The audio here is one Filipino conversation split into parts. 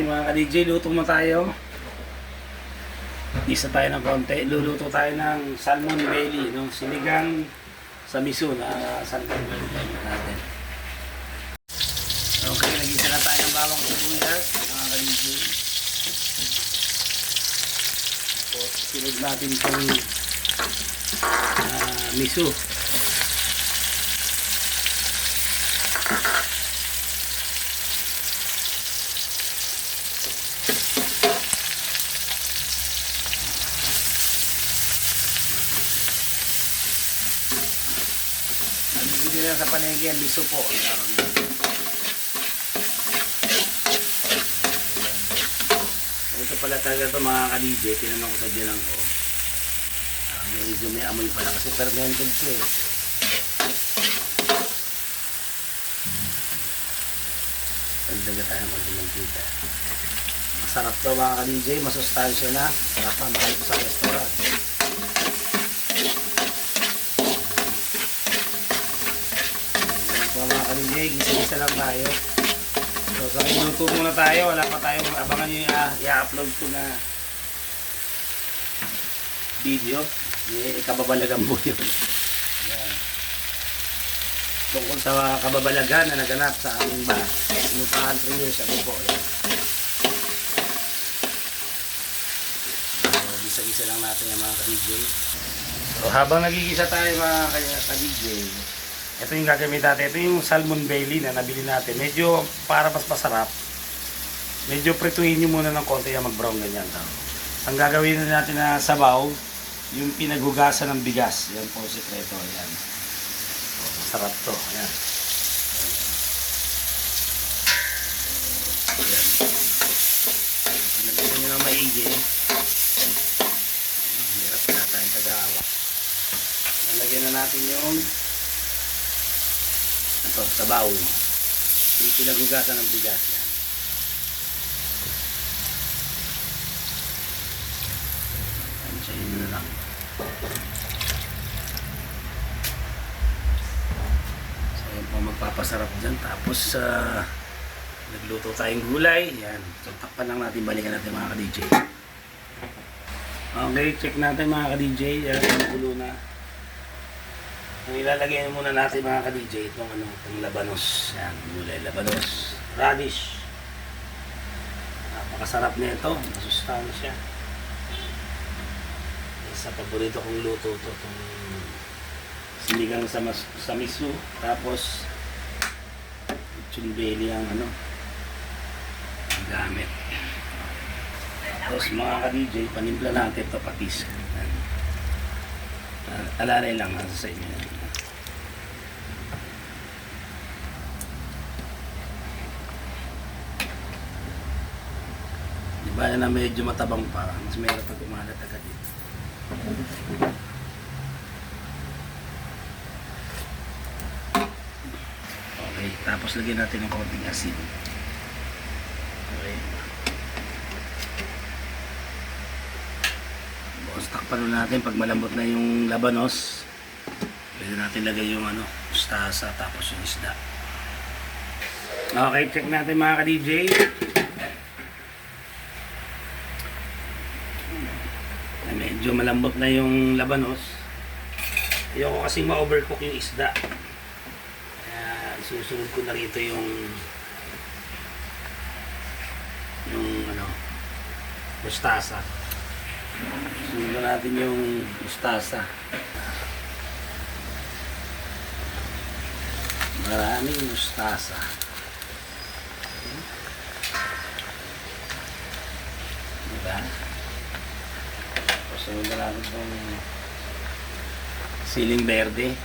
Okay mga ka-DJ, luto mo tayo. Isa tayo ng konti. Luluto tayo ng salmon belly, no? Sinigang sa miso na salmon belly natin. Okay, nag-isa na tayo ng bawang sibuyas, mga ka-DJ. Tapos, sunod natin itong miso. Hindi na sa panegi ang miso po. Ito pala talaga ito mga ka-DJ, tinanong ko sa ginang ko. Medyo may amoy pala kasi fermented siya eh. Pagdaga tayo mag-mantika. Masarap to mga ka-DJ, masustansya na. Sarap pa, mahal ko sa restaurant. Mga ka-DJ, gisa-gisa lang tayo. So, sa minuto muna tayo. Wala pa tayo. Abangan nyo yung i-upload ko na video. Kababalagan po yun. Yan. Tungkol sa kababalagan na naganap sa aming ba. Sinupahan 3 years ago po. Yan. So, gisa-gisa lang natin yung mga ka-DJ. So, habang nagigisa tayo mga ka-DJ, ito yung gagamit natin. Ito yung salmon belly na nabili natin. Medyo para mas masarap. Medyo prituhin nyo muna ng konti yan, mag-brown ganyan. Ang gagawin natin na sabaw, yung pinaghugasan ng bigas. Yan po sikreto. Yan. So, masarap to. Yan. Yan. Pinagyan nyo na maigi. Hirap na tayong tagahawak. Nalagyan na natin yung ito, sabaw. Yung pinaghugasan ng bigas yan. Ansayin nyo na lang. So yan po magpapasarap dyan. Tapos nagluto tayong gulay. Yan. So takpan lang natin. Balikan natin mga ka-DJ. Okay, check natin mga ka-DJ. Yan, gulo na. Ang ilalagay muna natin mga ka-DJ itong labanos. Yan, gulay labanos. Radish. Napakasarap na ito. Masustansya. Sa paborito kong luto ito. Itong sinigang sa miso. Tapos lechon belly ang ang gamit. Tapos mga ka-DJ, panimpla natin ito patis. Alalay lang sa inyo. Diba na medyo matabang pa, mas meron pag umalat agad dito. Okay, tapos lagyan natin ng konting asin. Okay. Takpan natin pag malambot na yung labanos. Pwede natin lagay yung mustasa tapos yung isda. Okay, check natin mga ka-DJ. Medyo malambot na yung labanos. Ayoko kasi ma-overcook yung isda. Kaya susunod ko na rito yung mustasa. Sunod natin yung mustasa. Maraming mustasa. Diba? Sunod natin itong siling berde.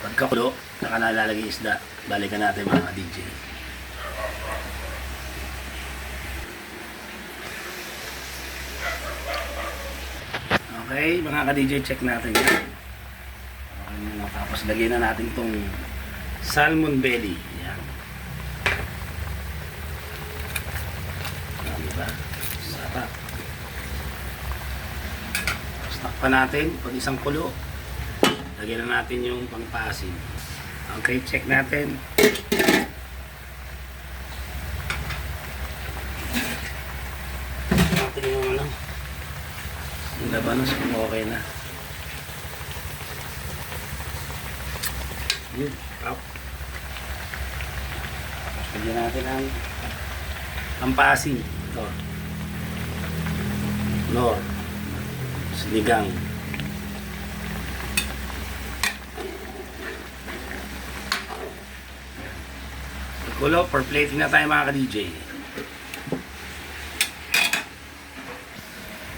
Pagkakulo, saka nalalagay isda. Balikan natin mga DJ. Okay, mga ka-DJ, check natin yan. Okay, tapos lagyan na natin itong salmon belly. Yan. Diba? Sarap. Tapos takpan natin pag isang kulo. Lagyan na natin yung pangpasin. Okay, check natin. labanos kung okay na. Yun. Up. Lagyan natin ang paasin. Ito. Nor. Sinigang. Kulo, for plating na tayo mga ka-DJ.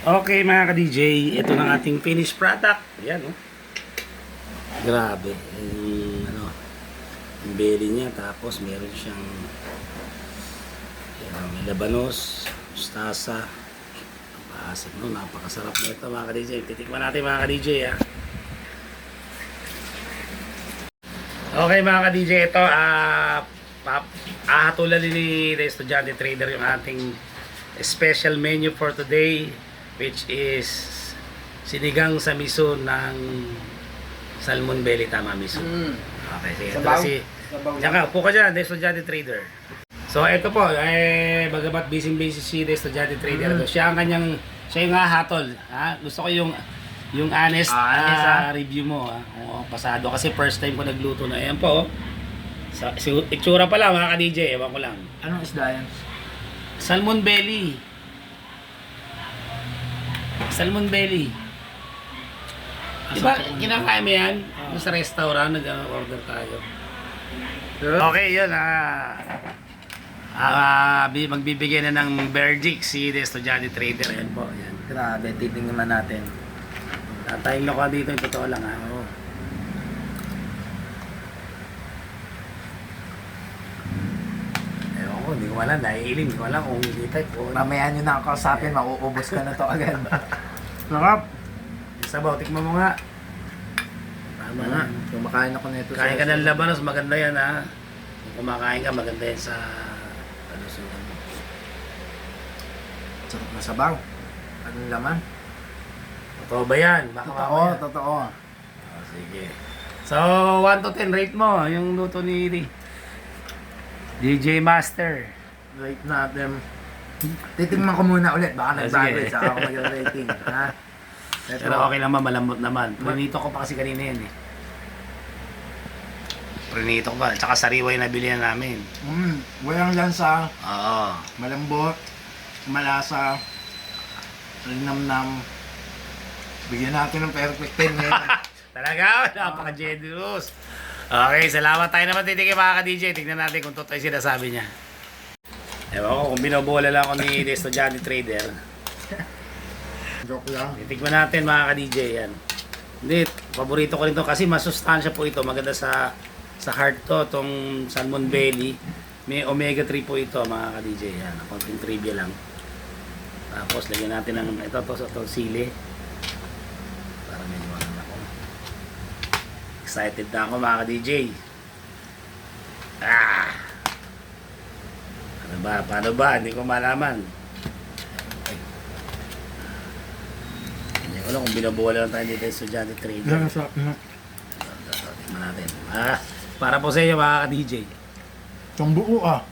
Okay mga ka-DJ, ito na ating finished product. Yan, oh. Grabe. Yung belly niya, tapos meron siyang may labanos, mustasa, paasin, no? Napakasarap na ito mga ka-DJ. Titikman natin mga ka-DJ, ha. Okay mga ka-DJ, ito ahatulan ni The Estudyante Trader yung ating special menu for today, which is sinigang sa miso ng salmon belly. Tama, miso. Okay, sige. Sabaw. Diyan ka, upo ka dyan, The Estudyante Trader. So ito po, bagamat busy si The Estudyante Trader, siya yung hahatol. Ha? Gusto ko yung honest, review mo. Ha? O, pasado kasi first time ko nagluto na. Ayan po, oh. Itsura pa lang mga ka-DJ, ewan ko lang. Anong isda yan? Salmon belly. Salmon belly. Diba, kinakain mo yan? Sa restaurant, nag-order tayo. Okay, yun. Magbibigay na ng verdict si The Estudyante Trader. Yan po. Yan. Grabe, titingnan natin. Tatayong ko dito, yung totoo lang. Ha? Oo. Hindi ko alam, naiiling, hindi ko alam kung hindi type o... Mamaya nyo na ako kausapin, mauubos ka na to agad. Sarap. Sabaw, tikman mo nga. Tama na. Kumakain ako nito. Kain ka ng labanos, maganda yan ha. Kung kumakain ka, maganda yan sa... kalusugan mo. Sarap na sabaw. Anong laman? Totoo ba yan? Baka Totoo, mamaya. totoo. Oh, sige. So, 1 to 10 rate mo, yung luto ni DJ Master. Rate natin. Titingnan ko muna ulit. Baka nagbago sige. sa ako mag-rating. Ha? Pero okay naman, malambot naman. Prinito ko pa kasi kanina yan eh. Prinito ko pa. Tsaka sariwa yung nabili na namin. Walang lansa. Oo. Malambot. Malasa. Linamnam. Bigyan natin ng perfect 10 ngayon. Talaga? Napaka-generous. Okay, salamat tayo naman titikin mga ka-DJ. Tignan natin kung totoo yung sinasabi niya. Ewan ko kung binobola lang ako ni The Estudyante Trader. Joke lang. Titikman natin mga ka-DJ yan. Hindi, paborito ko rin to kasi masustansya po ito. Maganda sa heart to, itong salmon belly. May omega 3 po ito mga ka-DJ. Yan, konting trivia lang. Tapos lagyan natin ng ito sili. Para medyo ano ako. Excited na ako mga ka-DJ. Ano ba? Paano ba? Hindi ko malaman. Hindi ko alam kung binabuwala lang tayo dito yung Estudyante Trader. Yan, sarap na. Tingnan natin. Para po sa inyo mga ka-DJ. Itong buo ah.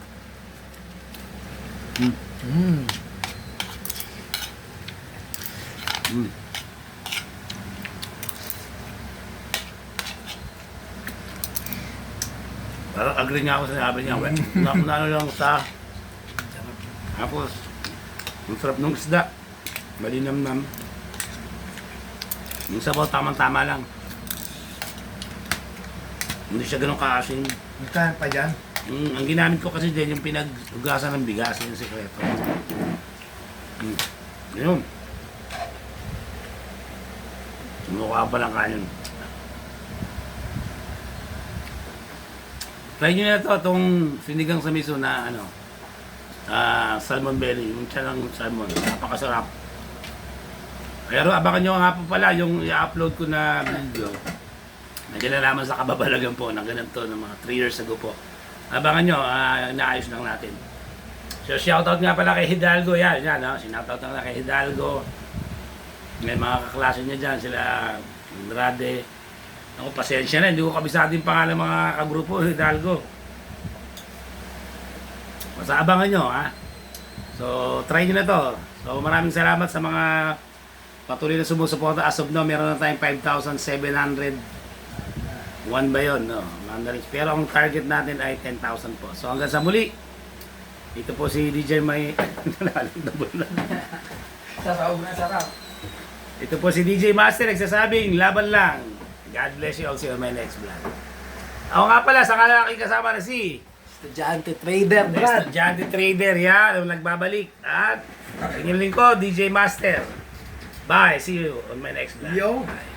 Parang agree nga ako sa sabi niya. Ano lang sa... Tapos, ang sarap ng isda. Malinamnam. Yung sabaw, tamang-tama lang. Hindi siya ganun kaasin. Magkain pa dyan. Ang ginamit ko kasi din yung pinaghugasan ng bigas. Yung sikreto. Yun. Sumukha pa lang kanin. Try nyo na ito, itong sinigang sa miso na salmon belly, yung tiyan ng salmon, napakasarap. Pero abangan nyo nga po pala yung i-upload ko na video. Nandiyan na naman sa kababalagan po ng ganito ng mga 3 years ago po. Abangan nyo, inaayos lang natin. So shoutout nga pala kay Hidalgo, yan, sinoutout na kay Hidalgo. May mga kaklase niya dyan, sila Andrade. Ako, pasensya na, hindi ko kabisado yung pangalan mga kagrupo, Hidalgo. Basta abangan nyo, ha? So, try nyo na to. So, maraming salamat sa mga patuloy na sumusuporta. As of now, meron na tayong 5,700. One ba yun? No? Mandarins. Pero ang target natin ay 10,000 po. So hanggang sa muli, ito po si DJ May... Sarap. Ito po si DJ Master nagsasabing, laban lang. God bless you all. See you on my next vlog. Ako nga pala, sa aking kasama na si Estudyante trader, Brad. Estudyante Trader, yan, ang nagbabalik. At inyong lingkod, DJ Master. Bye, see you on my next vlog. Yo. Bye.